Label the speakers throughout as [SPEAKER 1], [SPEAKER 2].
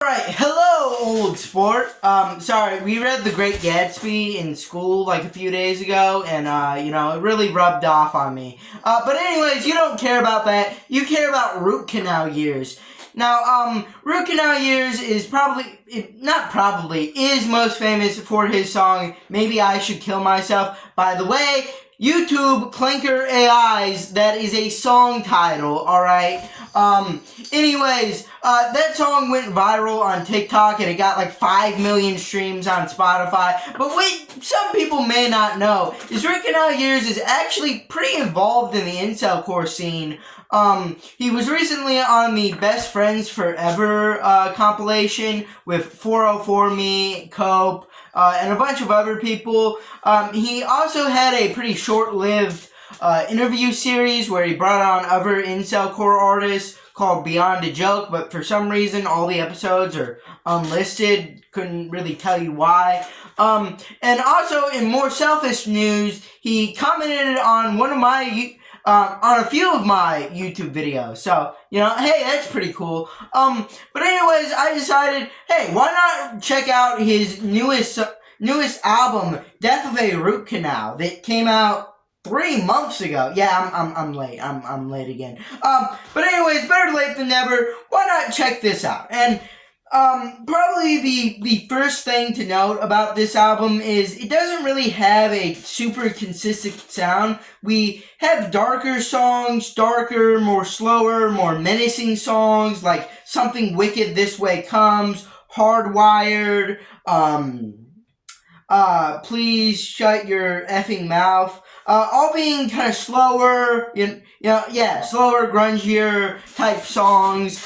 [SPEAKER 1] Alright, hello old sport. Sorry, we read The Great Gatsby in school like a few days ago, and it really rubbed off on me. But anyways, you don't care about that. You care about root canal years. Now, root canal years is is most famous for his song, Maybe I Should Kill Myself. By the way, YouTube Clinker AIs, that is a song title, alright? That song went viral on TikTok and it got like 5 million streams on Spotify. But wait, some people may not know, is Rick Canal Years is actually pretty involved in the incel core scene. He was recently on the Best Friends Forever compilation with 404 Me, Cope, and a bunch of other people. He also had a pretty short-lived interview series where he brought on other incel core artists called Beyond a Joke, but for some reason all the episodes are unlisted. Couldn't really tell you why. And also in more selfish news, he commented on on a few of my YouTube videos. So, hey, that's pretty cool. But anyways, I decided, hey, why not check out his newest album, Death of a Root Canal, that came out 3 months ago. Yeah, I'm late. I'm late again. But anyways, better late than never. Why not check this out? And probably the first thing to note about this album is it doesn't really have a super consistent sound. We have darker songs, more slower, more menacing songs, like Something Wicked This Way Comes, Hardwired, Please Shut Your Effing Mouth. All being kind of slower, slower, grungier type songs,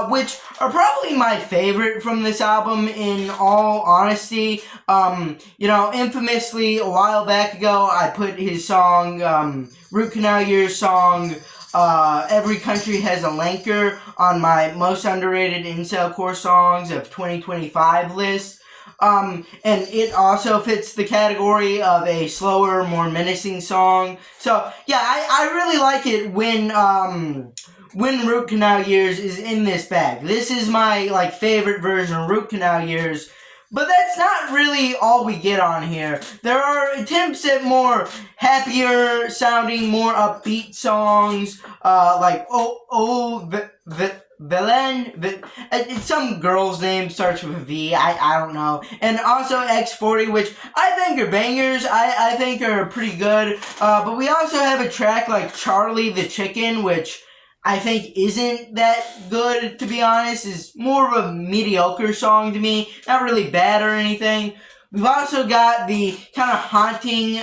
[SPEAKER 1] which are probably my favorite from this album, in all honesty. Infamously, a while back ago, I put his song, Root Canal Years song, Every Country Has a Lanker, on my most underrated incel core songs of 2025 list. And it also fits the category of a slower, more menacing song. So, yeah, I really like it when Root Canal Years is in this bag. This is my, favorite version of Root Canal Years. But that's not really all we get on here. There are attempts at more happier sounding, more upbeat songs, some girl's name starts with a V, I don't know. And also X40, which I think are bangers, I think are pretty good. But we also have a track like Charlie the Chicken, which I think isn't that good, to be honest. Is more of a mediocre song to me. Not really bad or anything. We've also got the kind of haunting,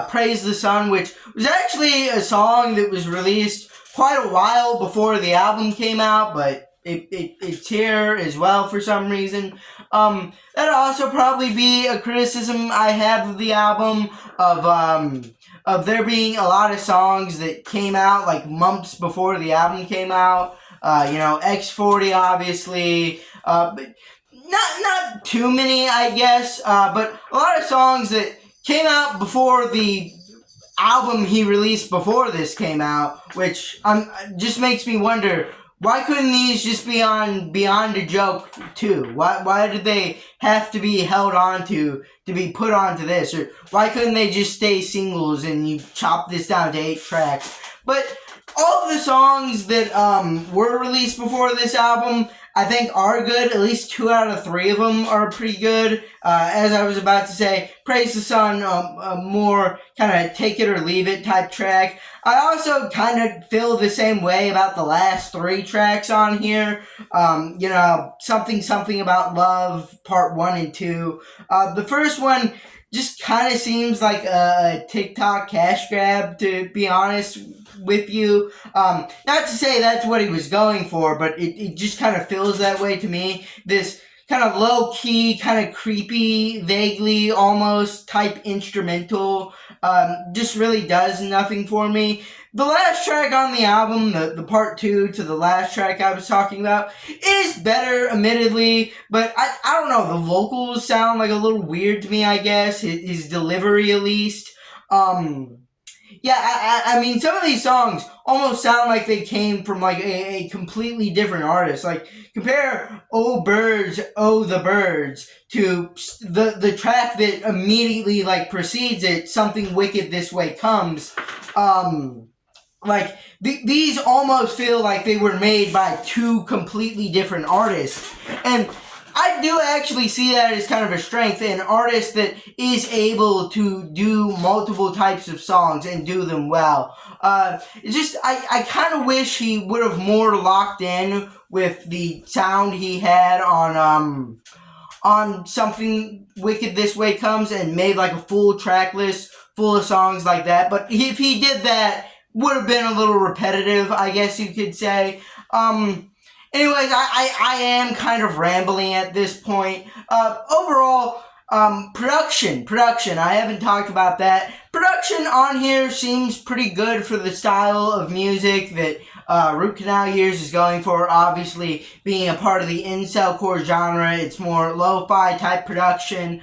[SPEAKER 1] Praise the Sun, which was actually a song that was released quite a while before the album came out, but it's here as well for some reason. That'd also probably be a criticism I have of the album, of there being a lot of songs that came out like months before the album came out. X40 obviously, but not too many, I guess, but a lot of songs that came out before the album he released before this came out, which just makes me wonder, why couldn't these just be on Beyond a Joke too? Why did they have to be held on to be put onto this? Or why couldn't they just stay singles and you chop this down to 8 tracks? But all of the songs that were released before this album, I think are good. At least 2 out of 3 of them are pretty good. As I was about to say, Praise the Sun, a more kind of take it or leave it type track. I also kind of feel the same way about the last 3 tracks on here. Something About Love, Part 1 and 2. The first one just kind of seems like a TikTok cash grab, to be honest with you. Not to say that's what he was going for, but it just kind of feels that way to me. This kind of low-key, kind of creepy, vaguely almost type instrumental just really does nothing for me. The last track on the album, the part 2 to the last track I was talking about, is better, admittedly, but I don't know, the vocals sound like a little weird to me, I guess, his delivery at least. Yeah, I mean, some of these songs almost sound like they came from like a completely different artist. Like compare "Oh Birds, Oh the Birds" to the track that immediately like precedes it, "Something Wicked This Way Comes." Like these almost feel like they were made by two completely different artists, and I do actually see that as kind of a strength, an artist that is able to do multiple types of songs and do them well. It's just I kind of wish he would have more locked in with the sound he had on Something Wicked This Way Comes and made like a full track list full of songs like that. But if he did that, would have been a little repetitive, I guess you could say. Anyways, I am kind of rambling at this point. Overall, production. I haven't talked about that. Production on here seems pretty good for the style of music that Root Canal Years is going for. Obviously, being a part of the incel-core genre, it's more lo-fi type production.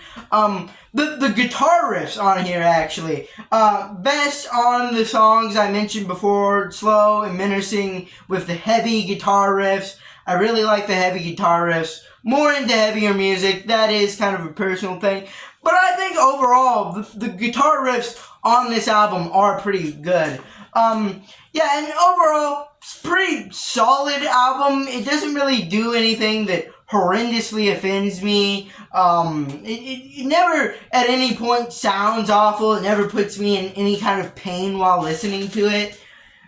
[SPEAKER 1] The guitar riffs on here, actually. Best on the songs I mentioned before, slow and menacing with the heavy guitar riffs. I really like the heavy guitar riffs. More into heavier music, that is kind of a personal thing. But I think overall, the guitar riffs on this album are pretty good. Yeah, and overall, it's a pretty solid album. It doesn't really do anything that horrendously offends me. It never at any point sounds awful. It never puts me in any kind of pain while listening to it.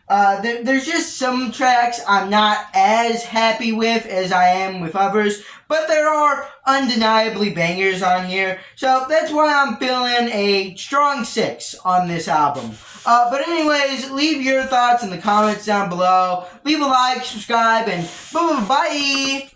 [SPEAKER 1] There's just some tracks I'm not as happy with as I am with others, but there are undeniably bangers on here, so that's why I'm feeling a strong 6 on this album. But anyways, leave your thoughts in the comments down below. Leave a like, subscribe, and bye.